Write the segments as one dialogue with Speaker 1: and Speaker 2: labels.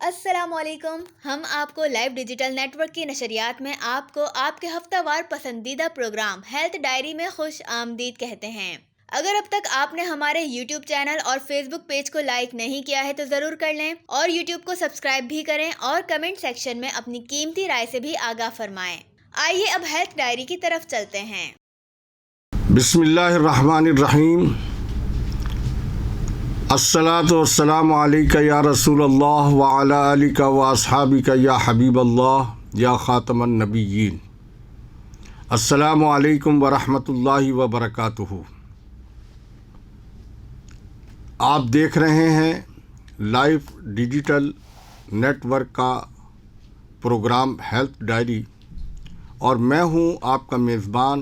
Speaker 1: السلام علیکم. ہم آپ کو لائیو ڈیجیٹل نیٹ ورک کی نشریات میں آپ کو آپ کے ہفتہ وار پسندیدہ پروگرام ہیلتھ ڈائری میں خوش آمدید کہتے ہیں. اگر اب تک آپ نے ہمارے یوٹیوب چینل اور فیس بک پیج کو لائک نہیں کیا ہے تو ضرور کر لیں اور یوٹیوب کو سبسکرائب بھی کریں اور کمنٹ سیکشن میں اپنی قیمتی رائے سے بھی آگاہ فرمائیں. آئیے اب ہیلتھ ڈائری کی طرف چلتے ہیں.
Speaker 2: بسم اللہ الرحمن الرحیم. الصلاۃ والسلام علیک یا رسول اللہ وعلی آلک و اصحابک یا حبیب اللہ یا خاتم النبیین. السلام علیکم ورحمۃ اللہ وبرکاتہ. آپ دیکھ رہے ہیں لائیو ڈیجیٹل نیٹ ورک کا پروگرام ہیلتھ ڈائری اور میں ہوں آپ کا میزبان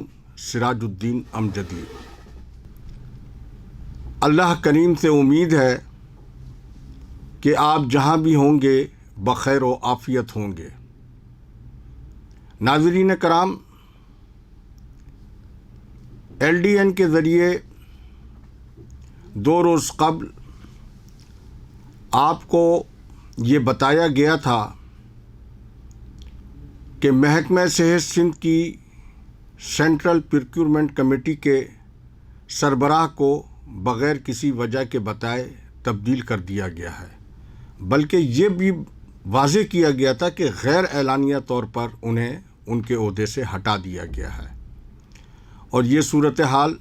Speaker 2: سراج الدین امجدی. اللہ کریم سے امید ہے کہ آپ جہاں بھی ہوں گے بخیر و عافیت ہوں گے. ناظرین کرام، LDN کے ذریعے 2 روز قبل آپ کو یہ بتایا گیا تھا کہ محکمہ صحت سندھ کی سینٹرل پروکیورمنٹ کمیٹی کے سربراہ کو بغیر کسی وجہ کے بتائے تبدیل کر دیا گیا ہے، بلکہ یہ بھی واضح کیا گیا تھا کہ غیر اعلانیہ طور پر انہیں ان کے عہدے سے ہٹا دیا گیا ہے. اور یہ صورتحال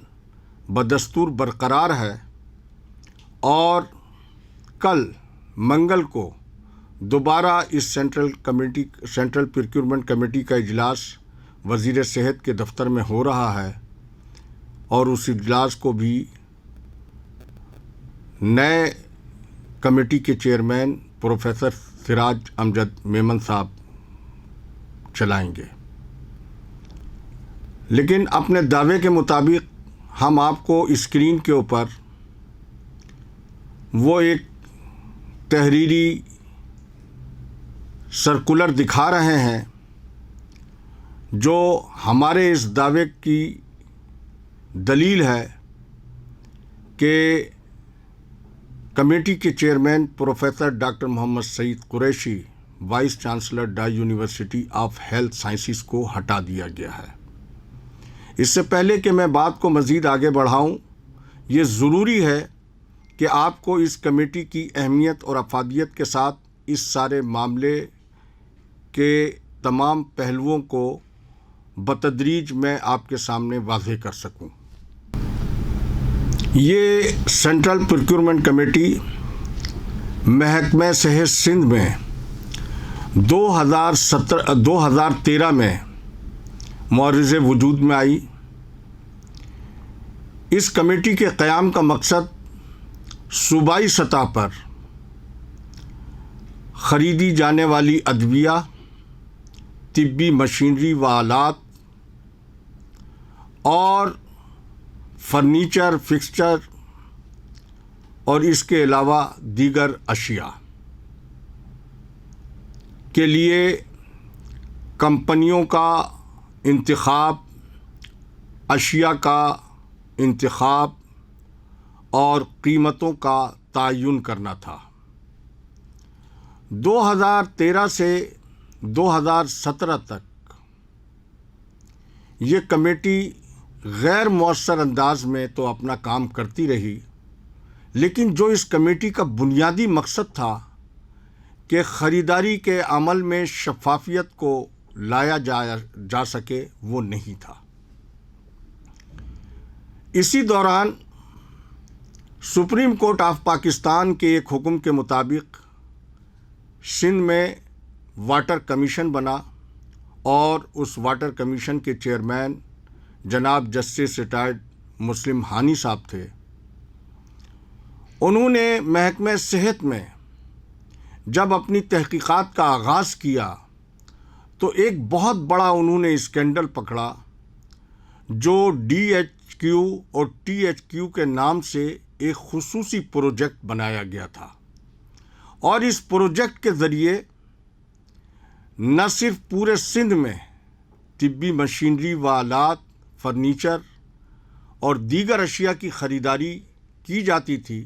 Speaker 2: بدستور برقرار ہے اور کل منگل کو دوبارہ اس سینٹرل پروکیورمنٹ کمیٹی کا اجلاس وزیر صحت کے دفتر میں ہو رہا ہے اور اس اجلاس کو بھی نئے کمیٹی کے چیئرمین پروفیسر سراج امجد میمن صاحب چلائیں گے. لیکن اپنے دعوے کے مطابق ہم آپ کو اسکرین کے اوپر وہ ایک تحریری سرکولر دکھا رہے ہیں جو ہمارے اس دعوے کی دلیل ہے کہ کمیٹی کے chairman professor doctor Muhammad Saeed Qureshi vice chancellor dye university of health sciences کو ہٹا دیا گیا ہے. اس سے پہلے کہ میں بات کو مزید آگے بڑھاؤں، یہ ضروری ہے کہ آپ کو اس کمیٹی کی اہمیت اور افادیت کے ساتھ اس سارے معاملے کے تمام پہلوؤں کو بتدریج میں آپ کے سامنے واضح کر سکوں. یہ سینٹرل پروکیورمنٹ کمیٹی محکمہ صحت سندھ میں 2013 میں معرض وجود میں آئی. اس کمیٹی کے قیام کا مقصد صوبائی سطح پر خریدی جانے والی ادویہ، طبی مشینری و آلات اور فرنیچر، فکسچر اور اس کے علاوہ دیگر اشیاء کے لیے کمپنیوں کا انتخاب، اشیاء کا انتخاب اور قیمتوں کا تعین کرنا تھا. 2013 سے 2017 تک یہ کمیٹی غیر مؤثر انداز میں تو اپنا کام کرتی رہی، لیکن جو اس کمیٹی کا بنیادی مقصد تھا کہ خریداری کے عمل میں شفافیت کو لایا جا سکے، وہ نہیں تھا. اسی دوران سپریم کورٹ آف پاکستان کے ایک حکم کے مطابق سندھ میں واٹر کمیشن بنا اور اس واٹر کمیشن کے چیئرمین جناب جسٹس ریٹائرڈ مسلم ہانی صاحب تھے. انہوں نے محکمہ صحت میں جب اپنی تحقیقات کا آغاز کیا تو ایک بہت بڑا انہوں نے اسکینڈل پکڑا جو DHQ اور THQ کے نام سے ایک خصوصی پروجیکٹ بنایا گیا تھا. اور اس پروجیکٹ کے ذریعے نہ صرف پورے سندھ میں طبی مشینری و آلات، فرنیچر اور دیگر اشیاء کی خریداری کی جاتی تھی،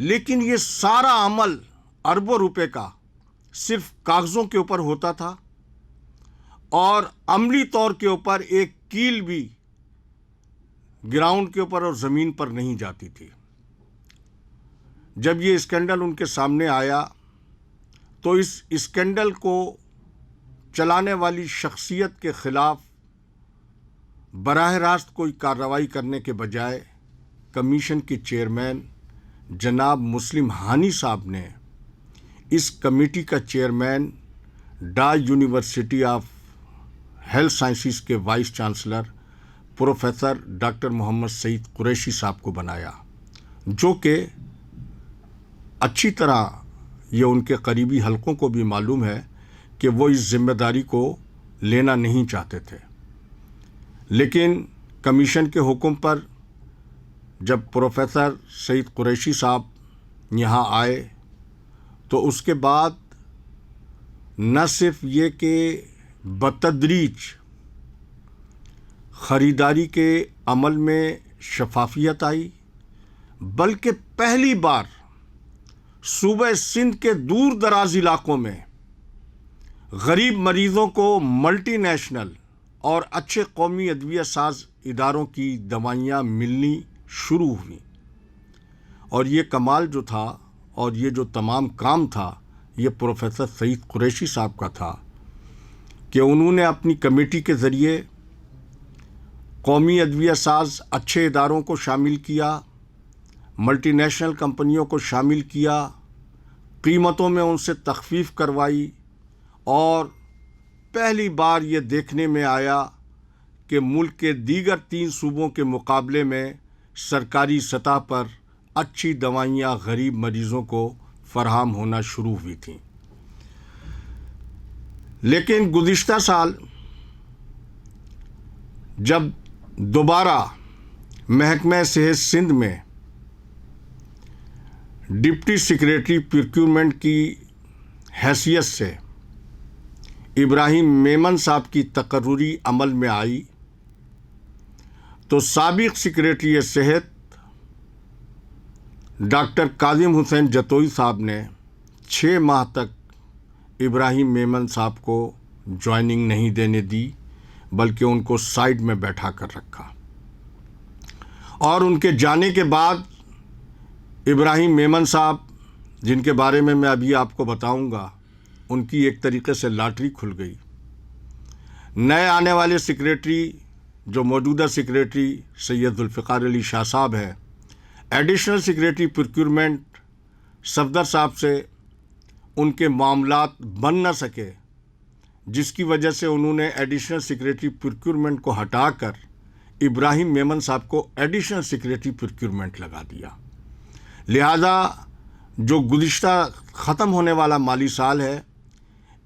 Speaker 2: لیکن یہ سارا عمل اربوں روپے کا صرف کاغذوں کے اوپر ہوتا تھا اور عملی طور کے اوپر ایک کیل بھی گراؤنڈ کے اوپر اور زمین پر نہیں جاتی تھی۔ جب یہ اسکینڈل ان کے سامنے آیا تو اس اسکینڈل کو چلانے والی شخصیت کے خلاف براہ راست کوئی کارروائی کرنے کے بجائے کمیشن کے چیئرمین جناب مسلم ہانی صاحب نے اس کمیٹی کا chairman dye university of health sciences کے وائس چانسلر پروفیسر ڈاکٹر محمد سعید قریشی صاحب کو بنایا، جو کہ اچھی طرح یہ ان کے قریبی حلقوں کو بھی معلوم ہے کہ وہ اس ذمہ داری کو لینا نہیں چاہتے تھے۔ لیکن کمیشن کے حکم پر جب پروفیسر سعید قریشی صاحب یہاں آئے تو اس کے بعد نہ صرف یہ کہ بتدریج خریداری کے عمل میں شفافیت آئی، بلکہ پہلی بار صوبہ سندھ کے دور دراز علاقوں میں غریب مریضوں کو ملٹی نیشنل اور اچھے قومی ادویہ ساز اداروں کی دوائیاں ملنی شروع ہوئیں۔ اور یہ کمال جو تھا اور یہ جو تمام کام تھا یہ پروفیسر سعید قریشی صاحب کا تھا کہ انہوں نے اپنی کمیٹی کے ذریعے قومی ادویہ ساز اچھے اداروں کو شامل کیا، ملٹی نیشنل کمپنیوں کو شامل کیا، قیمتوں میں ان سے تخفیف کروائی، اور پہلی بار یہ دیکھنے میں آیا کہ ملک کے دیگر 3 صوبوں کے مقابلے میں سرکاری سطح پر اچھی دوائیاں غریب مریضوں کو فراہم ہونا شروع ہوئی تھیں۔ لیکن گزشتہ سال جب دوبارہ محکمہ صحت سندھ میں ڈپٹی سیکریٹری پروکیورمنٹ کی حیثیت سے ابراہیم میمن صاحب کی تقرری عمل میں آئی تو سابق سیکریٹری صحت ڈاکٹر کاظم حسین جتوئی صاحب نے 6 ماہ تک ابراہیم میمن صاحب کو جوائننگ نہیں دینے دی، بلکہ ان کو سائیڈ میں بیٹھا کر رکھا، اور ان کے جانے کے بعد ابراہیم میمن صاحب، جن کے بارے میں ابھی آپ کو بتاؤں گا، ان کی ایک طریقے سے لاٹری کھل گئی۔ نئے آنے والے سیکریٹری جو موجودہ سیکریٹری سید ذوالفقار علی شاہ صاحب ہے، ایڈیشنل سیکریٹری پروکیورمنٹ صفدر صاحب سے ان کے معاملات بن نہ سکے، جس کی وجہ سے انہوں نے ایڈیشنل سیکریٹری پروکیورمنٹ کو ہٹا کر ابراہیم میمن صاحب کو ایڈیشنل سیکریٹری پروکیورمنٹ لگا دیا۔ لہذا جو گزشتہ ختم ہونے والا مالی سال ہے،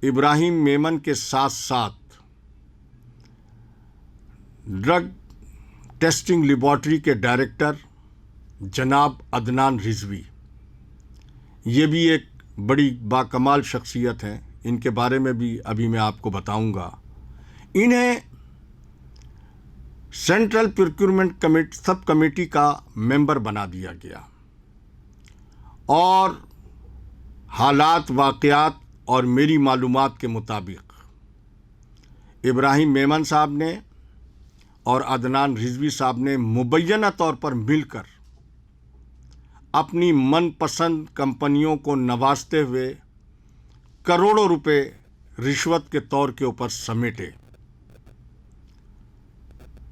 Speaker 2: ابراہیم میمن کے ساتھ ساتھ ڈرگ ٹیسٹنگ لیبارٹری کے ڈائریکٹر جناب عدنان رضوی، یہ بھی ایک بڑی باکمال شخصیت ہیں، ان کے بارے میں بھی ابھی میں آپ کو بتاؤں گا۔ انہیں سینٹرل پروکیورمنٹ سب کمیٹی کا ممبر بنا دیا گیا، اور حالات، واقعات اور میری معلومات کے مطابق ابراہیم میمن صاحب نے اور عدنان رضوی صاحب نے مبینہ طور پر مل کر اپنی من پسند کمپنیوں کو نوازتے ہوئے کروڑوں روپے رشوت کے طور کے اوپر سمیٹے۔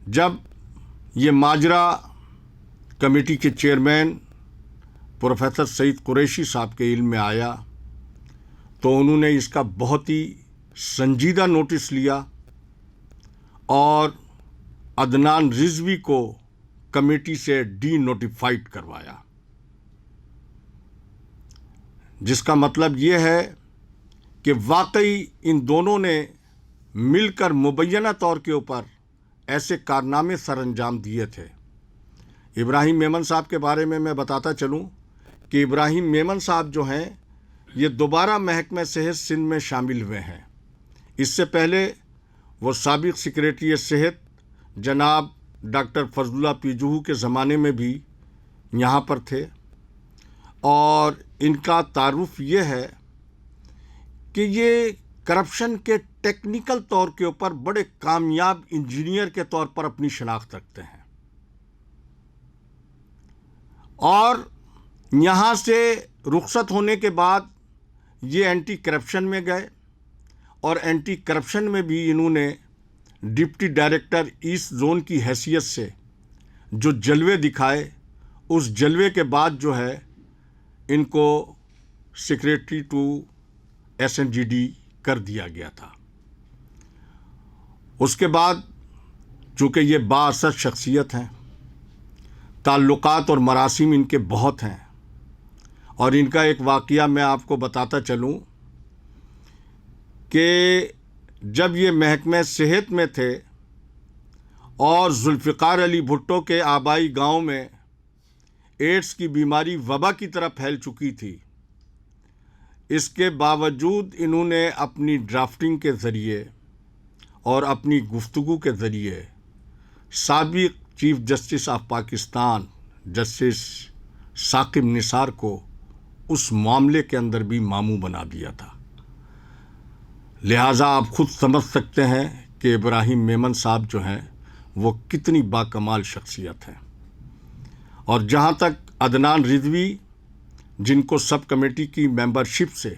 Speaker 2: جب یہ ماجرا کمیٹی کے چیئرمین پروفیسر سعید قریشی صاحب کے علم میں آیا تو انہوں نے اس کا بہت ہی سنجیدہ نوٹس لیا اور عدنان رضوی کو کمیٹی سے ڈی نوٹیفائڈ کروایا، جس کا مطلب یہ ہے کہ واقعی ان دونوں نے مل کر مبینہ طور کے اوپر ایسے کارنامے سر انجام دیے تھے۔ ابراہیم میمن صاحب کے بارے میں بتاتا چلوں کہ ابراہیم میمن صاحب جو ہیں یہ دوبارہ محکمہ صحت سندھ میں شامل ہوئے ہیں۔ اس سے پہلے وہ سابق سیکریٹری صحت جناب ڈاکٹر فضل اللہ پیجوہو کے زمانے میں بھی یہاں پر تھے، اور ان کا تعارف یہ ہے کہ یہ کرپشن کے ٹیکنیکل طور کے اوپر بڑے کامیاب انجینئر کے طور پر اپنی شناخت رکھتے ہیں، اور یہاں سے رخصت ہونے کے بعد یہ اینٹی کرپشن میں گئے، اور اینٹی کرپشن میں بھی انہوں نے ڈپٹی ڈائریکٹر ایسٹ زون کی حیثیت سے جو جلوے دکھائے، اس جلوے کے بعد جو ہے ان کو سیکریٹری ٹو SNGD کر دیا گیا تھا۔ اس کے بعد چونکہ یہ بااثر شخصیت ہیں، تعلقات اور مراسم ان کے بہت ہیں، اور ان کا ایک واقعہ میں آپ کو بتاتا چلوں کہ جب یہ محکمہ صحت میں تھے اور ذوالفقار علی بھٹو کے آبائی گاؤں میں ایڈز کی بیماری وبا کی طرح پھیل چکی تھی، اس کے باوجود انہوں نے اپنی ڈرافٹنگ کے ذریعے اور اپنی گفتگو کے ذریعے سابق chief justice of Pakistan justice Saqib Nisar کو اس معاملے کے اندر بھی ماموں بنا دیا تھا۔ لہٰذا آپ خود سمجھ سکتے ہیں کہ ابراہیم میمن صاحب جو ہیں وہ کتنی باکمال شخصیت ہیں۔ اور جہاں تک عدنان رضوی، جن کو سب کمیٹی کی ممبرشپ سے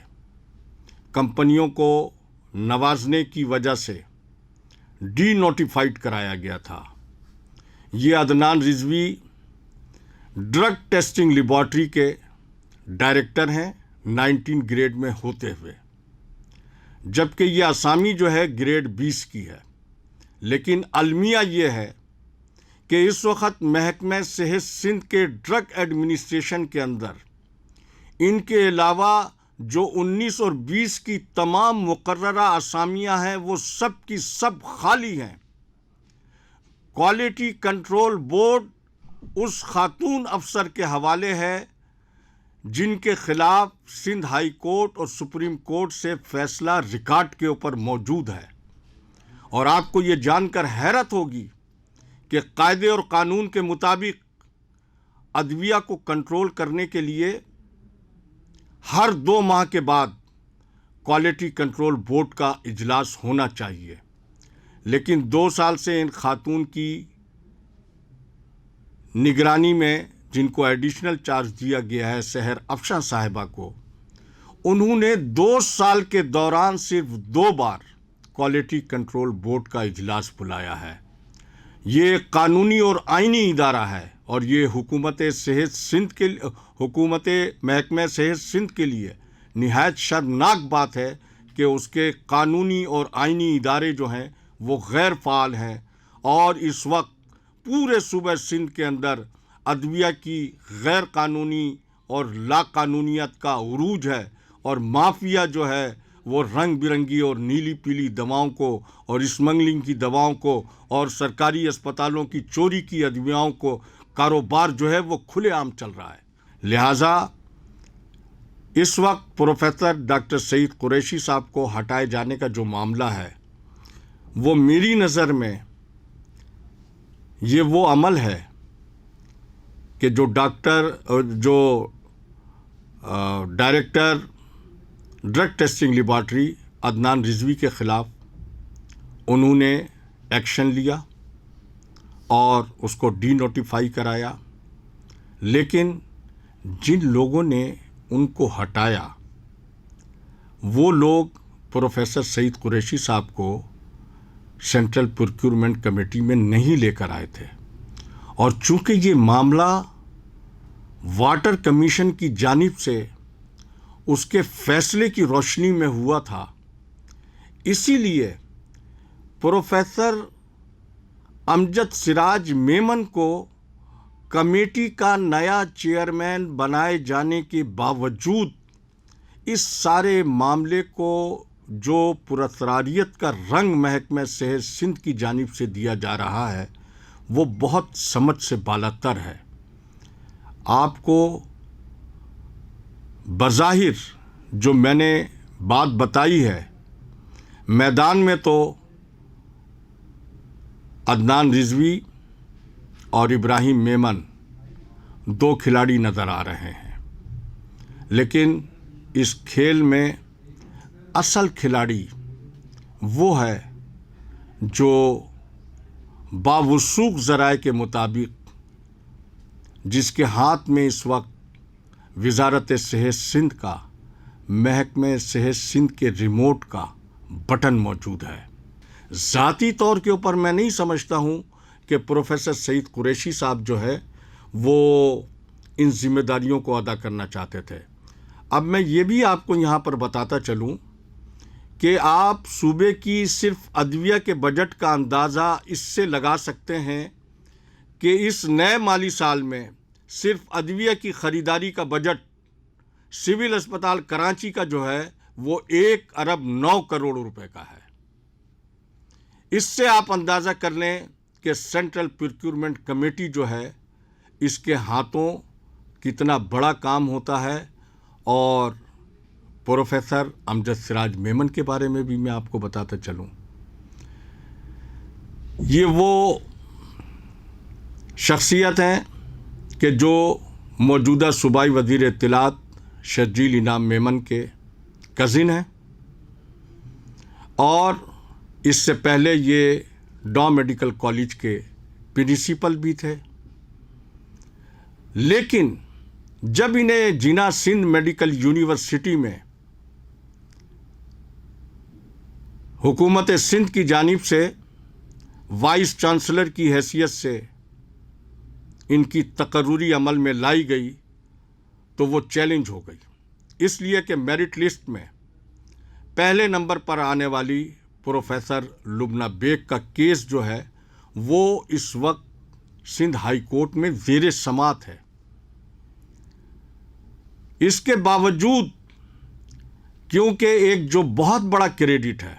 Speaker 2: کمپنیوں کو نوازنے کی وجہ سے ڈی نوٹیفائڈ کرایا گیا تھا، یہ Adnan Rizvi drug testing laboratory کے ڈائریکٹر ہیں 19 گریڈ میں ہوتے ہوئے، جبکہ یہ اسامی جو ہے گریڈ 20 کی ہے۔ لیکن المیہ یہ ہے کہ اس وقت محکمہ صحت سندھ کے ڈرگ ایڈمنسٹریشن کے اندر ان کے علاوہ جو 19 اور 20 کی تمام مقررہ اسامیاں ہیں وہ سب کی سب خالی ہیں۔ کوالٹی کنٹرول بورڈ اس خاتون افسر کے حوالے ہے جن کے خلاف سندھ ہائی کورٹ اور سپریم کورٹ سے فیصلہ ریکارڈ کے اوپر موجود ہے۔ اور آپ کو یہ جان کر حیرت ہوگی کہ قاعدے اور قانون کے مطابق ادویہ کو کنٹرول کرنے کے لیے ہر 2 ماہ کے بعد کوالٹی کنٹرول بورڈ کا اجلاس ہونا چاہیے، لیکن 2 سال سے ان خاتون کی نگرانی میں، جن کو ایڈیشنل چارج دیا گیا ہے سحر افشاں صاحبہ کو، انہوں نے 2 سال کے دوران صرف 2 بار کوالٹی کنٹرول بورڈ کا اجلاس بلایا ہے۔ یہ ایک قانونی اور آئینی ادارہ ہے، اور یہ حکومت محکمہ صحت سندھ کے لیے نہایت شرمناک بات ہے کہ اس کے قانونی اور آئینی ادارے جو ہیں وہ غیر فعال ہیں، اور اس وقت پورے صوبہ سندھ کے اندر ادویہ کی غیر قانونی اور لا قانونیت کا عروج ہے، اور مافیا جو ہے وہ رنگ برنگی اور نیلی پیلی دواؤں کو اور اسمگلنگ کی دواؤں کو اور سرکاری اسپتالوں کی چوری کی ادویاؤں کو کاروبار جو ہے وہ کھلے عام چل رہا ہے۔ لہٰذا اس وقت پروفیسر ڈاکٹر سعید قریشی صاحب کو ہٹائے جانے کا جو معاملہ ہے وہ میری نظر میں یہ وہ عمل ہے کہ جو director drug testing laboratory Adnan Rizvi کے خلاف انہوں نے ایکشن لیا اور اس کو ڈی نوٹیفائی کرایا، لیکن جن لوگوں نے ان کو ہٹایا وہ لوگ پروفیسر سعید قریشی صاحب کو سینٹرل پروکیورمنٹ کمیٹی میں نہیں لے کر آئے تھے، اور چونکہ یہ معاملہ واٹر کمیشن کی جانب سے اس کے فیصلے کی روشنی میں ہوا تھا، اسی لیے پروفیسر امجد سراج میمن کو کمیٹی کا نیا چیئرمین بنائے جانے کے باوجود اس سارے معاملے کو جو پراسراریت کا رنگ محکمہ صحت سندھ کی جانب سے دیا جا رہا ہے وہ بہت سمجھ سے بالاتر ہے۔ آپ کو بظاہر جو میں نے بات بتائی ہے، میدان میں تو عدنان رضوی اور ابراہیم میمن 2 کھلاڑی نظر آ رہے ہیں، لیکن اس کھیل میں اصل کھلاڑی وہ ہے جو باوثوق ذرائع کے مطابق جس کے ہاتھ میں اس وقت وزارت صحت سندھ کا، محکمہ صحت سندھ کے ریموٹ کا بٹن موجود ہے۔ ذاتی طور کے اوپر میں نہیں سمجھتا ہوں کہ پروفیسر سعید قریشی صاحب جو ہے وہ ان ذمہ داریوں کو ادا کرنا چاہتے تھے۔ اب میں یہ بھی آپ کو یہاں پر بتاتا چلوں کہ آپ صوبے کی صرف ادویہ کے بجٹ کا اندازہ اس سے لگا سکتے ہیں کہ اس نئے مالی سال میں صرف ادویہ کی خریداری کا بجٹ سول اسپتال کراچی کا جو ہے وہ 1 ارب 9 کروڑ روپے کا ہے۔ اس سے آپ اندازہ کر لیں کہ سینٹرل پروکیورمنٹ کمیٹی جو ہے اس کے ہاتھوں کتنا بڑا کام ہوتا ہے۔ اور پروفیسر امجد سراج میمن کے بارے میں بھی میں آپ کو بتاتا چلوں، یہ وہ شخصیت ہیں کہ جو موجودہ صوبائی وزیر اطلاعات شرجیل انعام میمن کے کزن ہیں، اور اس سے پہلے یہ ڈا میڈیکل کالج کے پرنسپل بھی تھے۔ لیکن جب انہیں جناح سندھ میڈیکل یونیورسٹی میں حکومت سندھ کی جانب سے وائس چانسلر کی حیثیت سے ان کی تقرری عمل میں لائی گئی تو وہ چیلنج ہو گئی، اس لیے کہ میرٹ لسٹ میں پہلے نمبر پر آنے والی پروفیسر لبنہ بیگ کا کیس جو ہے وہ اس وقت سندھ ہائی کورٹ میں زیر سماعت ہے۔ اس کے باوجود کیونکہ ایک جو بہت بڑا کریڈٹ ہے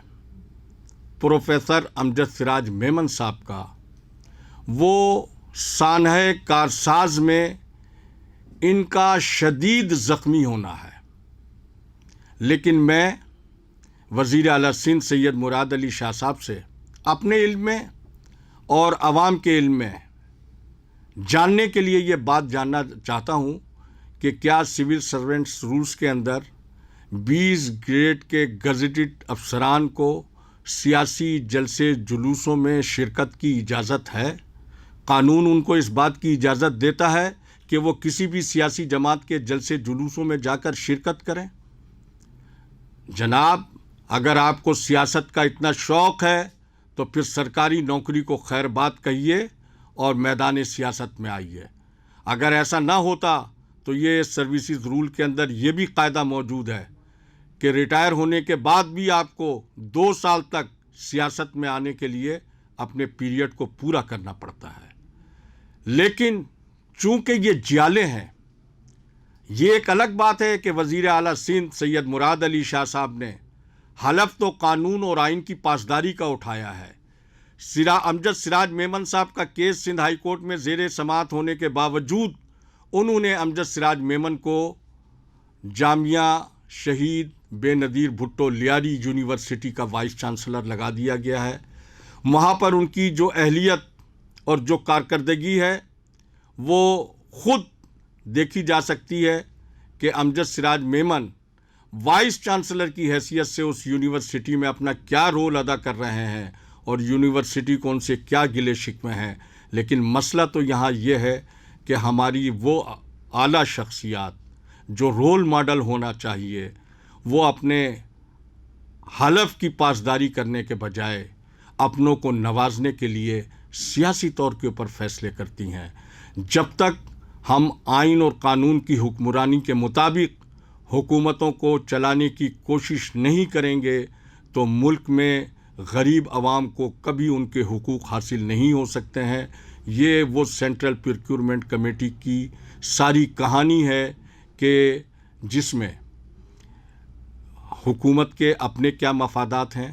Speaker 2: پروفیسر امجد سراج میمن صاحب کا، وہ سانحۂ کارساز میں ان کا شدید زخمی ہونا ہے، لیکن میں وزیر اعلیٰ سندھ سید مراد علی شاہ صاحب سے اپنے علم میں اور عوام کے علم میں جاننے کے لیے یہ بات جاننا چاہتا ہوں کہ کیا سول سرونٹس رولز کے اندر 20 گریڈ کے گزٹڈ افسران کو سیاسی جلسے جلوسوں میں شرکت کی اجازت ہے؟ قانون ان کو اس بات کی اجازت دیتا ہے کہ وہ کسی بھی سیاسی جماعت کے جلسے جلوسوں میں جا کر شرکت کریں؟ جناب، اگر آپ کو سیاست کا اتنا شوق ہے تو پھر سرکاری نوکری کو خیر بات کہیے اور میدان سیاست میں آئیے۔ اگر ایسا نہ ہوتا تو یہ سروسز رول کے اندر یہ بھی قاعدہ موجود ہے کہ ریٹائر ہونے کے بعد بھی آپ کو 2 سال تک سیاست میں آنے کے لیے اپنے پیریڈ کو پورا کرنا پڑتا ہے۔ لیکن چونکہ یہ جیالے ہیں، یہ ایک الگ بات ہے کہ وزیر اعلیٰ سندھ سید مراد علی شاہ صاحب نے حلف تو قانون اور آئین کی پاسداری کا اٹھایا ہے۔ امجد سراج میمن صاحب کا کیس سندھ ہائی کورٹ میں زیر سماعت ہونے کے باوجود انہوں نے امجد سراج میمن کو جامعہ شہید بے نظیر بھٹو لیاری یونیورسٹی کا وائس چانسلر لگا دیا گیا ہے۔ وہاں پر ان کی جو اہلیت اور جو کارکردگی ہے وہ خود دیکھی جا سکتی ہے کہ امجد سراج میمن وائس چانسلر کی حیثیت سے اس یونیورسٹی میں اپنا کیا رول ادا کر رہے ہیں اور یونیورسٹی کو ان سے کیا گلے شکوے ہیں۔ لیکن مسئلہ تو یہاں یہ ہے کہ ہماری وہ اعلیٰ شخصیات جو رول ماڈل ہونا چاہیے وہ اپنے حلف کی پاسداری کرنے کے بجائے اپنوں کو نوازنے کے لیے سیاسی طور کے اوپر فیصلے کرتی ہیں۔ جب تک ہم آئین اور قانون کی حکمرانی کے مطابق حکومتوں کو چلانے کی کوشش نہیں کریں گے تو ملک میں غریب عوام کو کبھی ان کے حقوق حاصل نہیں ہو سکتے ہیں۔ یہ وہ سینٹرل پروکیورمنٹ کمیٹی کی ساری کہانی ہے کہ جس میں حکومت کے اپنے کیا مفادات ہیں،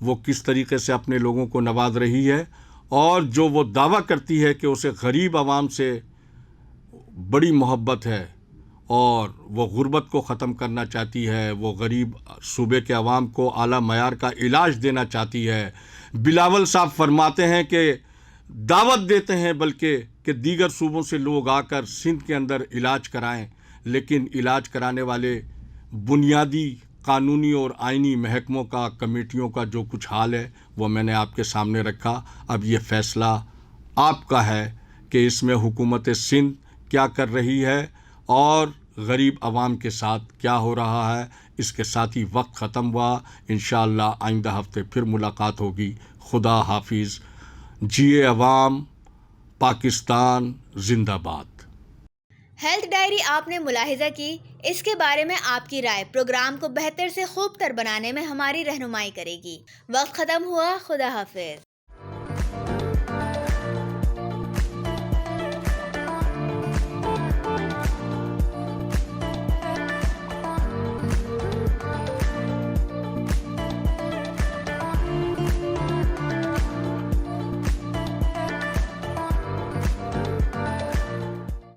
Speaker 2: وہ کس طریقے سے اپنے لوگوں کو نواز رہی ہے، اور جو وہ دعویٰ کرتی ہے کہ اسے غریب عوام سے بڑی محبت ہے اور وہ غربت کو ختم کرنا چاہتی ہے، وہ غریب صوبے کے عوام کو اعلیٰ معیار کا علاج دینا چاہتی ہے۔ بلاول صاحب فرماتے ہیں کہ دعوت دیتے ہیں بلکہ کہ دیگر صوبوں سے لوگ آ کر سندھ کے اندر علاج کرائیں، لیکن علاج کرانے والے بنیادی قانونی اور آئینی محکموں کا، کمیٹیوں کا جو کچھ حال ہے وہ میں نے آپ کے سامنے رکھا۔ اب یہ فیصلہ آپ کا ہے کہ اس میں حکومت سندھ کیا کر رہی ہے اور غریب عوام کے ساتھ کیا ہو رہا ہے۔ اس کے ساتھ ہی وقت ختم ہوا۔ انشاءاللہ آئندہ ہفتے پھر ملاقات ہوگی۔ خدا حافظ۔ جیے عوام، پاکستان زندہ باد۔
Speaker 1: ہیلتھ ڈائری آپ نے ملاحظہ کی، اس کے بارے میں آپ کی رائے پروگرام کو بہتر سے خوب تر بنانے میں ہماری رہنمائی کرے گی۔ وقت ختم ہوا۔ خدا حافظ۔